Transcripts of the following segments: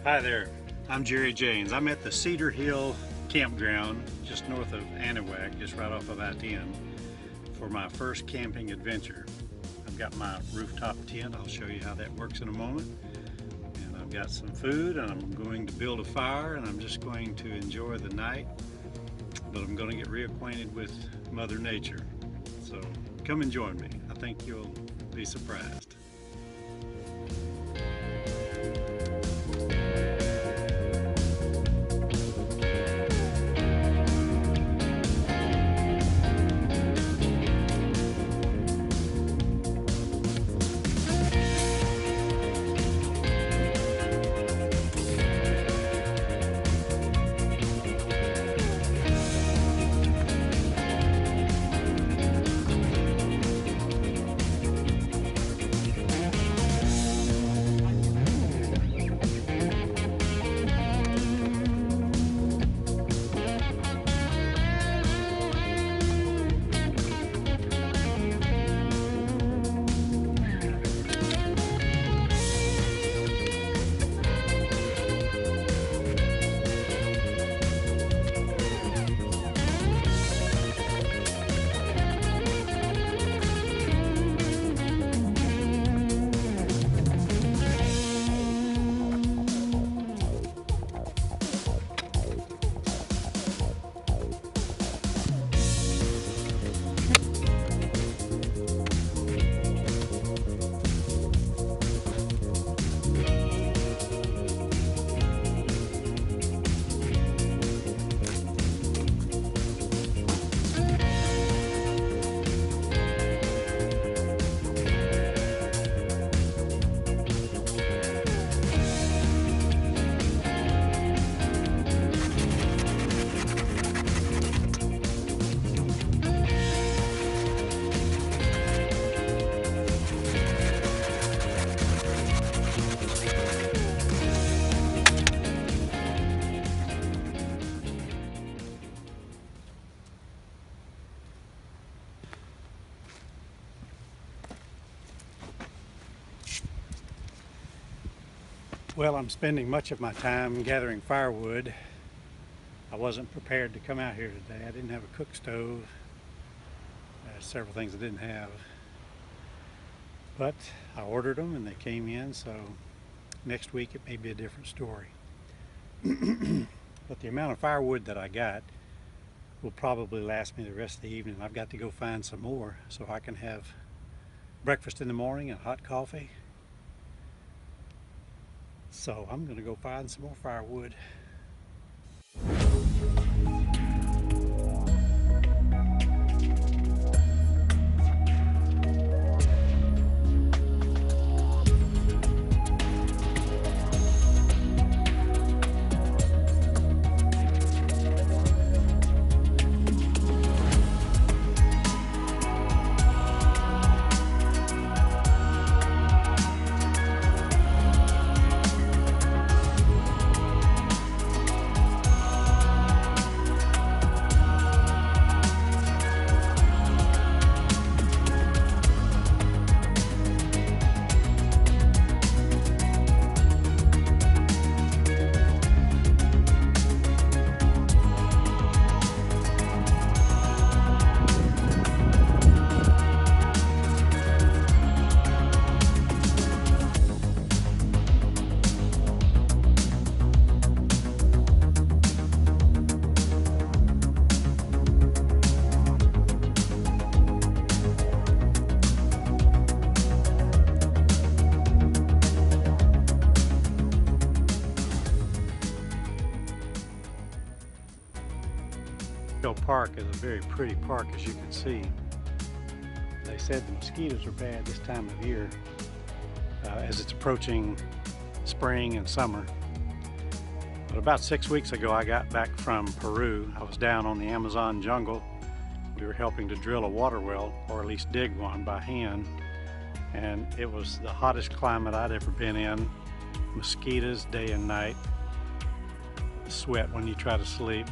Hi there, I'm Jerry Janes. I'm at the Cedar Hill Campground just north of Anahuac, just right off of I-10 for my first camping adventure. I've got my rooftop tent. I'll show you how that works in a moment. And I've got some food and I'm going to build a fire and I'm just going to enjoy the night. But I'm going to get reacquainted with Mother Nature. So come and join me. I think you'll be surprised. Well, I'm spending much of my time gathering firewood. I wasn't prepared to come out here today. I didn't have a cook stove. There's several things I didn't have. But I ordered them and they came in, so next week it may be a different story. But the amount of firewood that I got will probably last me the rest of the evening. I've got to go find some more so I can have breakfast in the morning and hot coffee. So I'm going to go find some more firewood. Park is a very pretty park, as you can see. They said the mosquitoes are bad this time of year as it's approaching spring and summer. But about 6 weeks ago I got back from Peru. I was down on the Amazon jungle. We were helping to drill a water well, or at least dig one by hand, and it was the hottest climate I'd ever been in. Mosquitoes day and night, sweat when you try to sleep.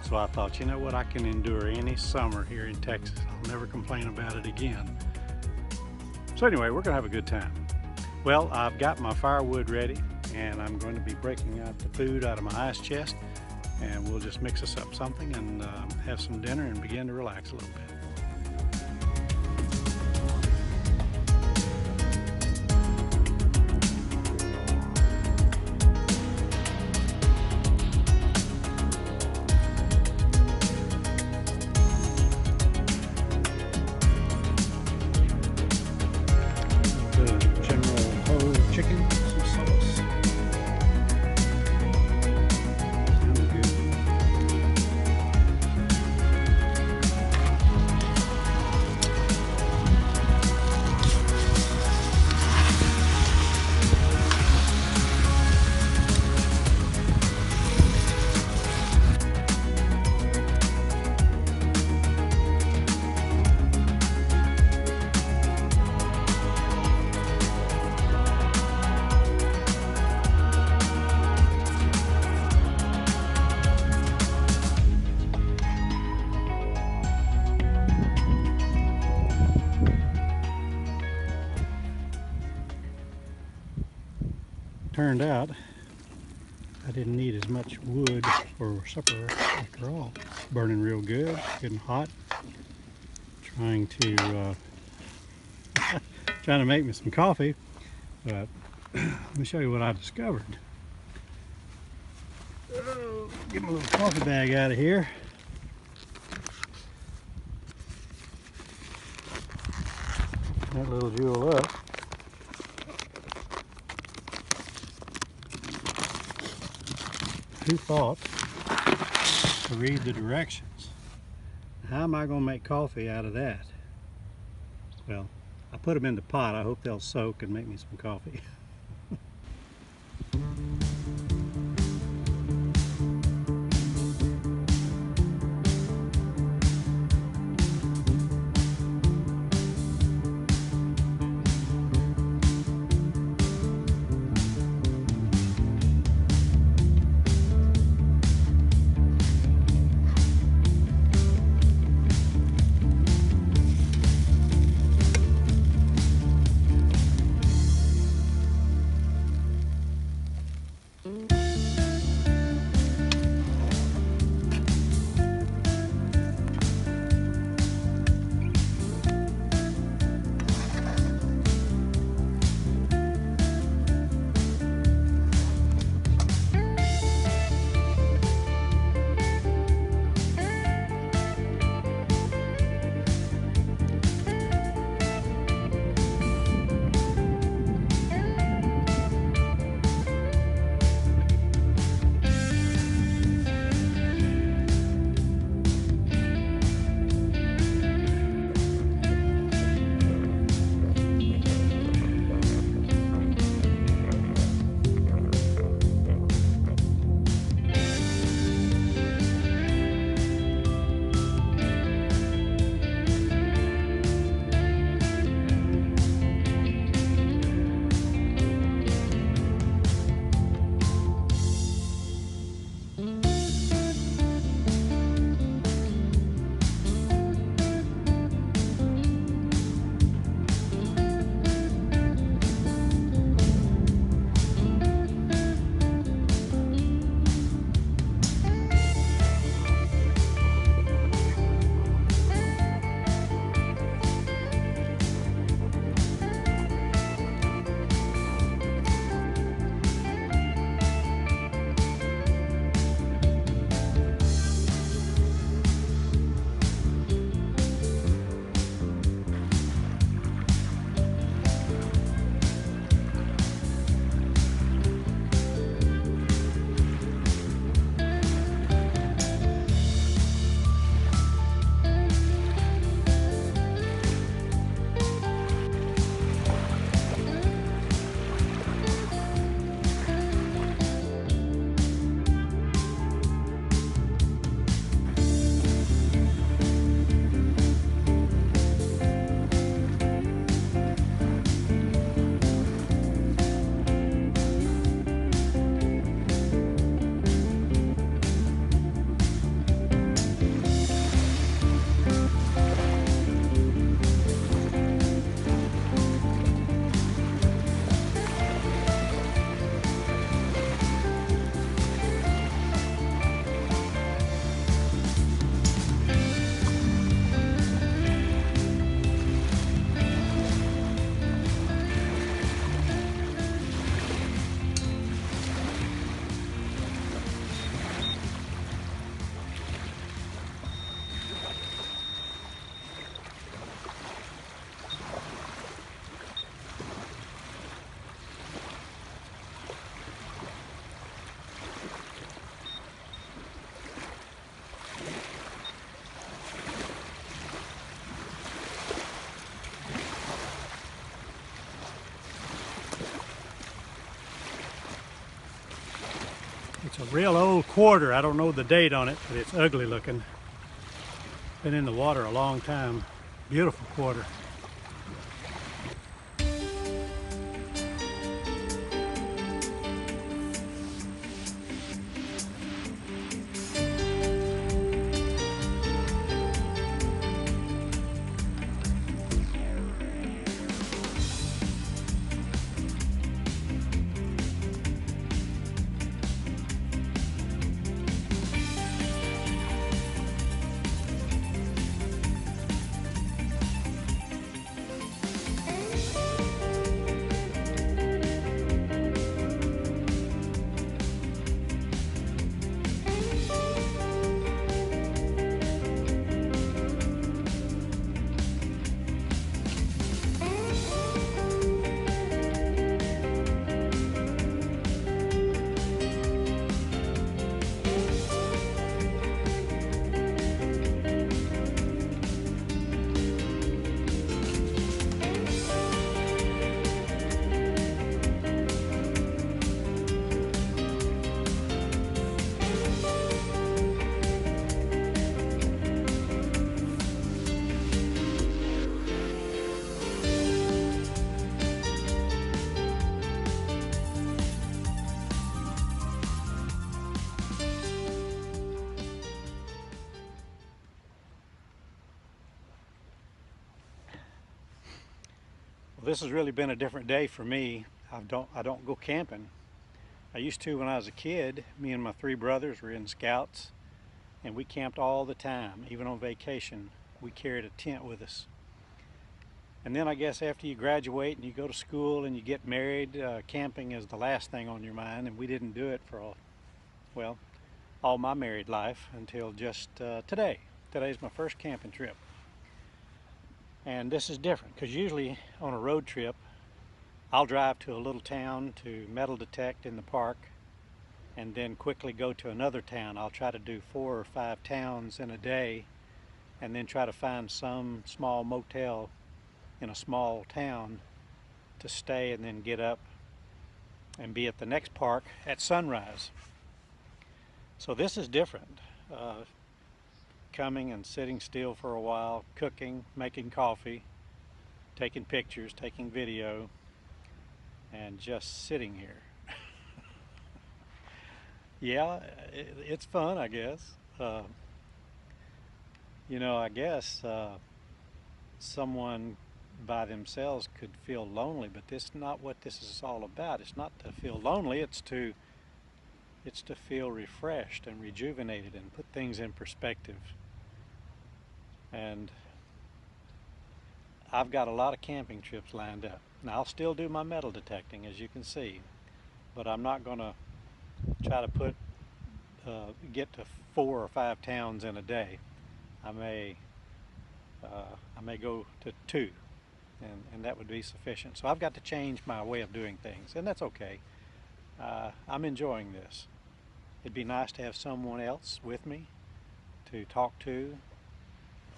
So I thought, you know what, I can endure any summer here in Texas. I'll never complain about it again. So anyway, we're gonna have a good time. Well, I've got my firewood ready and I'm going to be breaking out the food out of my ice chest, and we'll just mix us up something and have some dinner and begin to relax a little bit. Turned out I didn't need as much wood for supper after all. Burning real good, getting hot. Trying to make me some coffee, but let me show you what I discovered. Oh, get my little coffee bag out of here. That little jewel up. Who thought to read the directions? How am I going to make coffee out of that? Well, I put them in the pot. I hope they'll soak and make me some coffee. a real old quarter. I don't know the date on it, but it's ugly looking. Been in the water a long time. Beautiful quarter. This has really been a different day for me. I don't go camping. I used to when I was a kid. Me and my 3 brothers were in scouts and we camped all the time. Even on vacation, we carried a tent with us. And then I guess after you graduate and you go to school and you get married, camping is the last thing on your mind, and we didn't do it for all my married life until just today. Today's my first camping trip. And this is different because usually on a road trip I'll drive to a little town to metal detect in the park and then quickly go to another town. I'll try to do 4 or 5 towns in a day and then try to find some small motel in a small town to stay and then get up and be at the next park at sunrise. So this is different. Coming and sitting still for a while, cooking, making coffee, taking pictures, taking video, and just sitting here. Yeah, it's fun, I guess. You know, I guess someone by themselves could feel lonely, but this is not what this is all about. It's not to feel lonely, it's to feel refreshed and rejuvenated and put things in perspective. And I've got a lot of camping trips lined up. Now I'll still do my metal detecting, as you can see, but I'm not going to try to get to 4 or 5 towns in a day. I may go to 2, and that would be sufficient. So I've got to change my way of doing things, and that's okay. I'm enjoying this. It'd be nice to have someone else with me to talk to,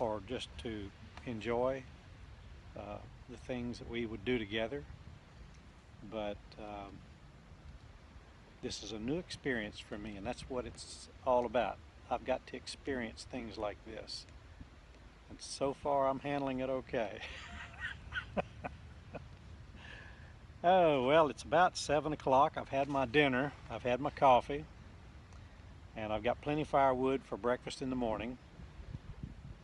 or just to enjoy the things that we would do together. But this is a new experience for me, and that's what it's all about. I've got to experience things like this, and so far I'm handling it okay. Oh well, it's about 7 o'clock. I've had my dinner, I've had my coffee, and I've got plenty of firewood for breakfast in the morning.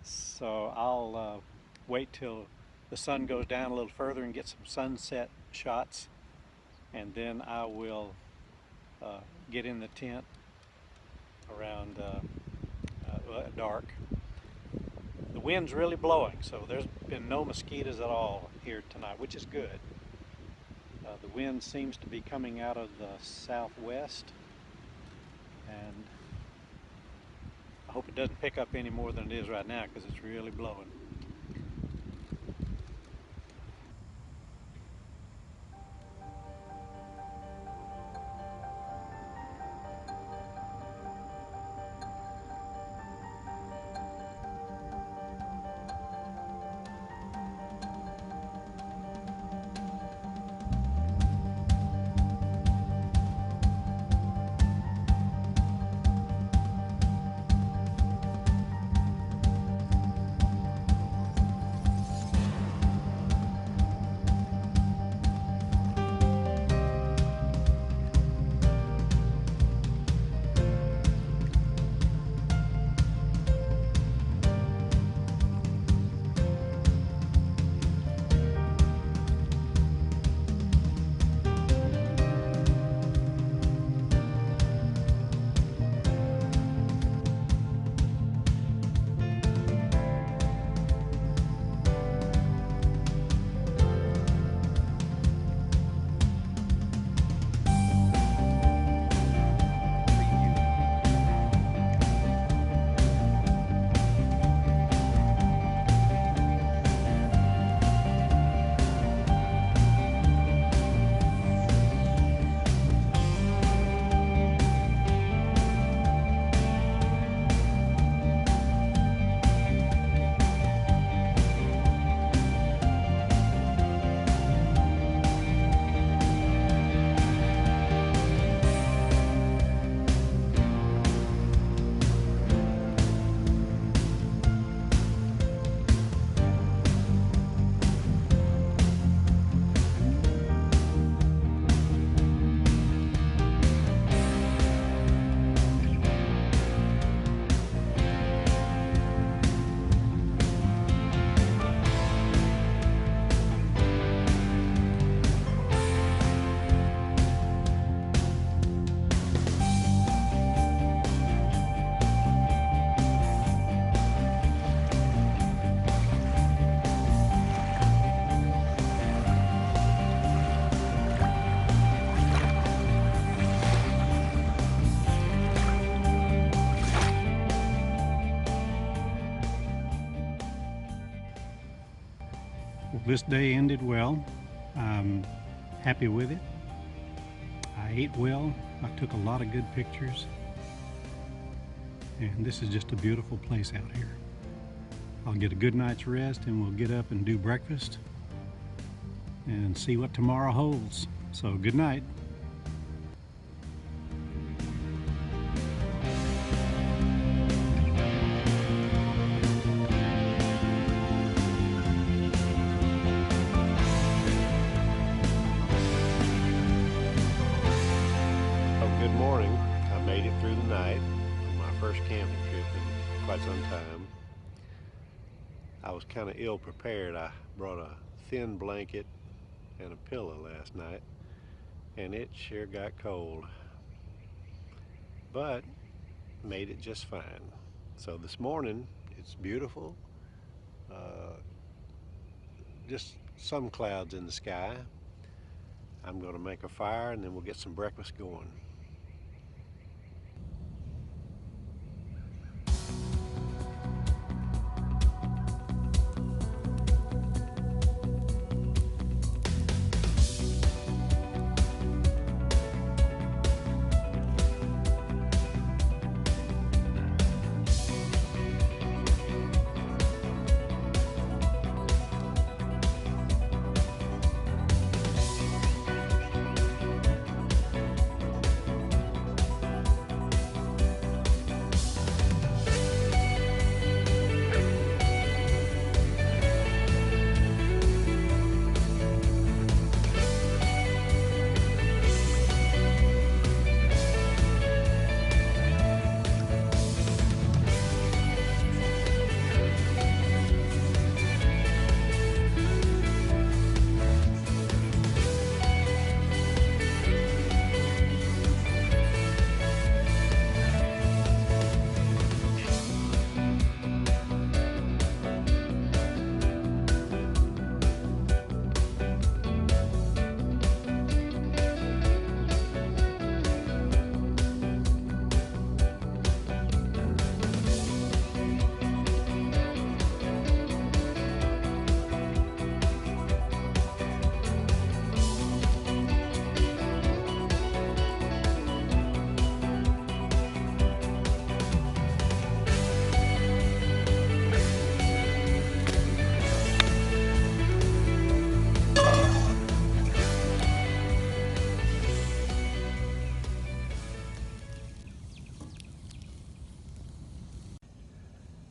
So I'll wait till the sun goes down a little further and get some sunset shots, and then I will get in the tent around dark. The wind's really blowing, so there's been no mosquitoes at all here tonight, which is good. The wind seems to be coming out of the southwest, and I hope it doesn't pick up any more than it is right now because it's really blowing. Well, this day ended well. I'm happy with it. I ate well. I took a lot of good pictures. And this is just a beautiful place out here. I'll get a good night's rest and we'll get up and do breakfast and see what tomorrow holds. So good night. Good morning. I made it through the night on my first camping trip in quite some time. I was kind of ill prepared. I brought a thin blanket and a pillow last night, and it sure got cold, but made it just fine. So this morning it's beautiful, just some clouds in the sky. I'm going to make a fire and then we'll get some breakfast going.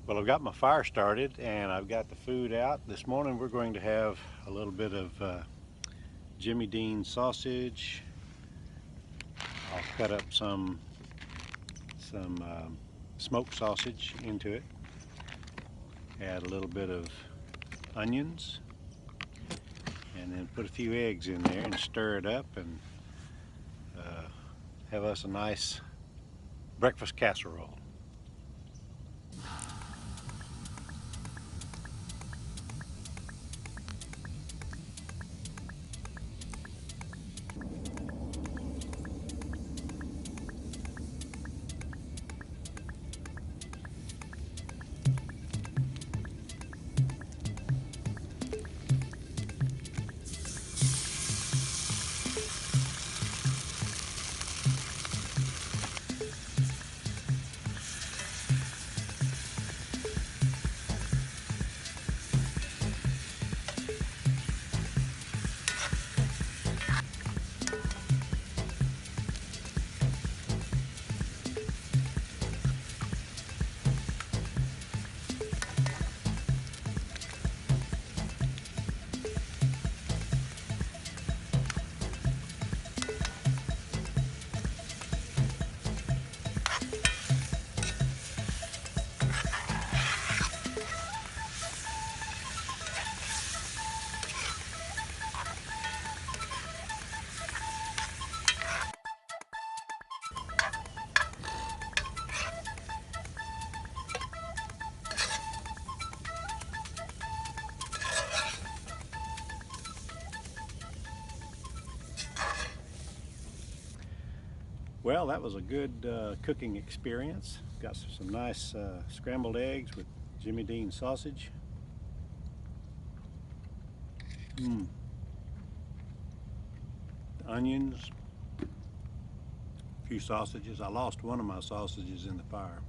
Well, I've got my fire started and I've got the food out. This morning we're going to have a little bit of Jimmy Dean sausage. I'll cut up some smoked sausage into it. Add a little bit of onions and then put a few eggs in there and stir it up and have us a nice breakfast casserole. Well, that was a good cooking experience. Got some nice scrambled eggs with Jimmy Dean sausage. Mm. Onions, a few sausages. I lost one of my sausages in the fire.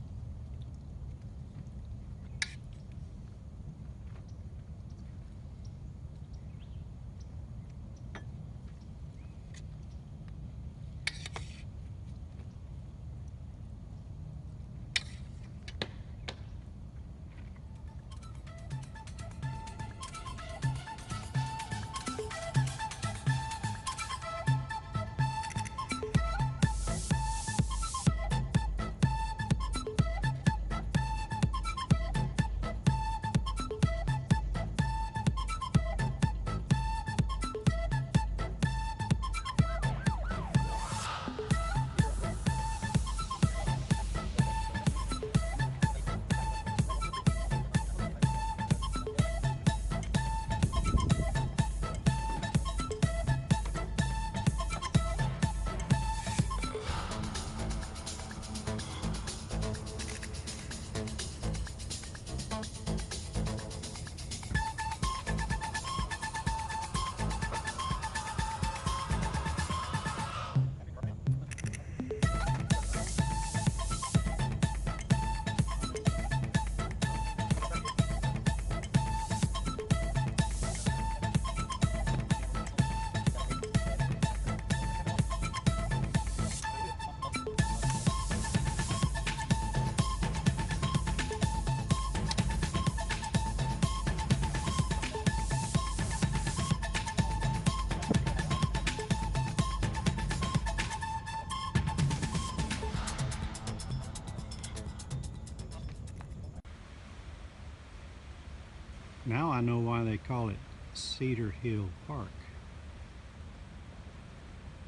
Now I know why they call it Cedar Hill Park.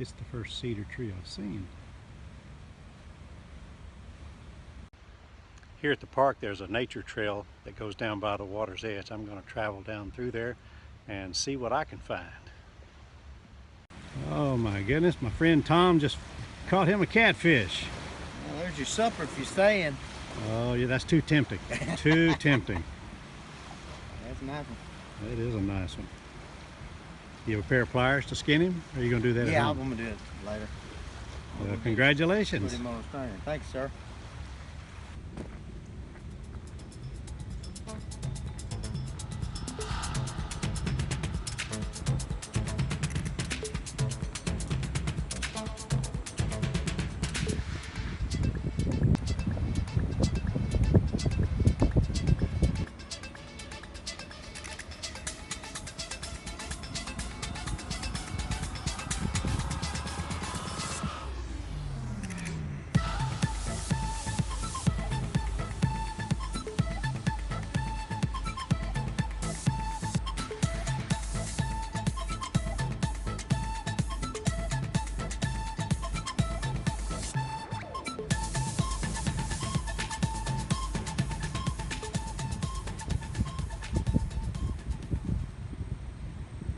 It's the first cedar tree I've seen. Here at the park there's a nature trail that goes down by the water's edge. I'm going to travel down through there and see what I can find. Oh my goodness, my friend Tom just caught him a catfish. Well, there's your supper if you're staying. Oh yeah, that's too tempting. Too tempting. That's a nice one. That is a nice one. You have a pair of pliers to skin him, or are you going to do that at Yeah, home? I'm going to do it later. Well, congratulations. Put him on a stand. Thanks, sir.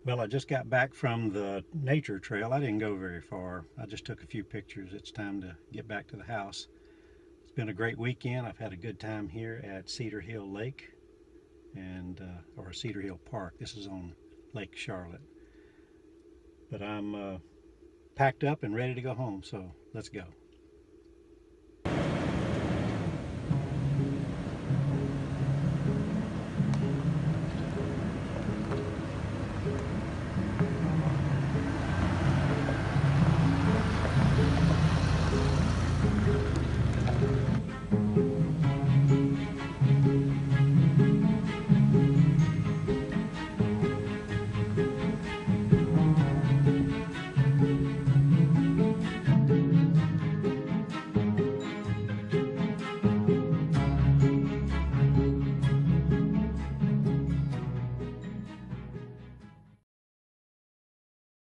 Well, I just got back from the nature trail. I didn't go very far. I just took a few pictures. It's time to get back to the house. It's been a great weekend. I've had a good time here at Cedar Hill Lake and or Cedar Hill Park. This is on Lake Charlotte. But I'm packed up and ready to go home, so let's go.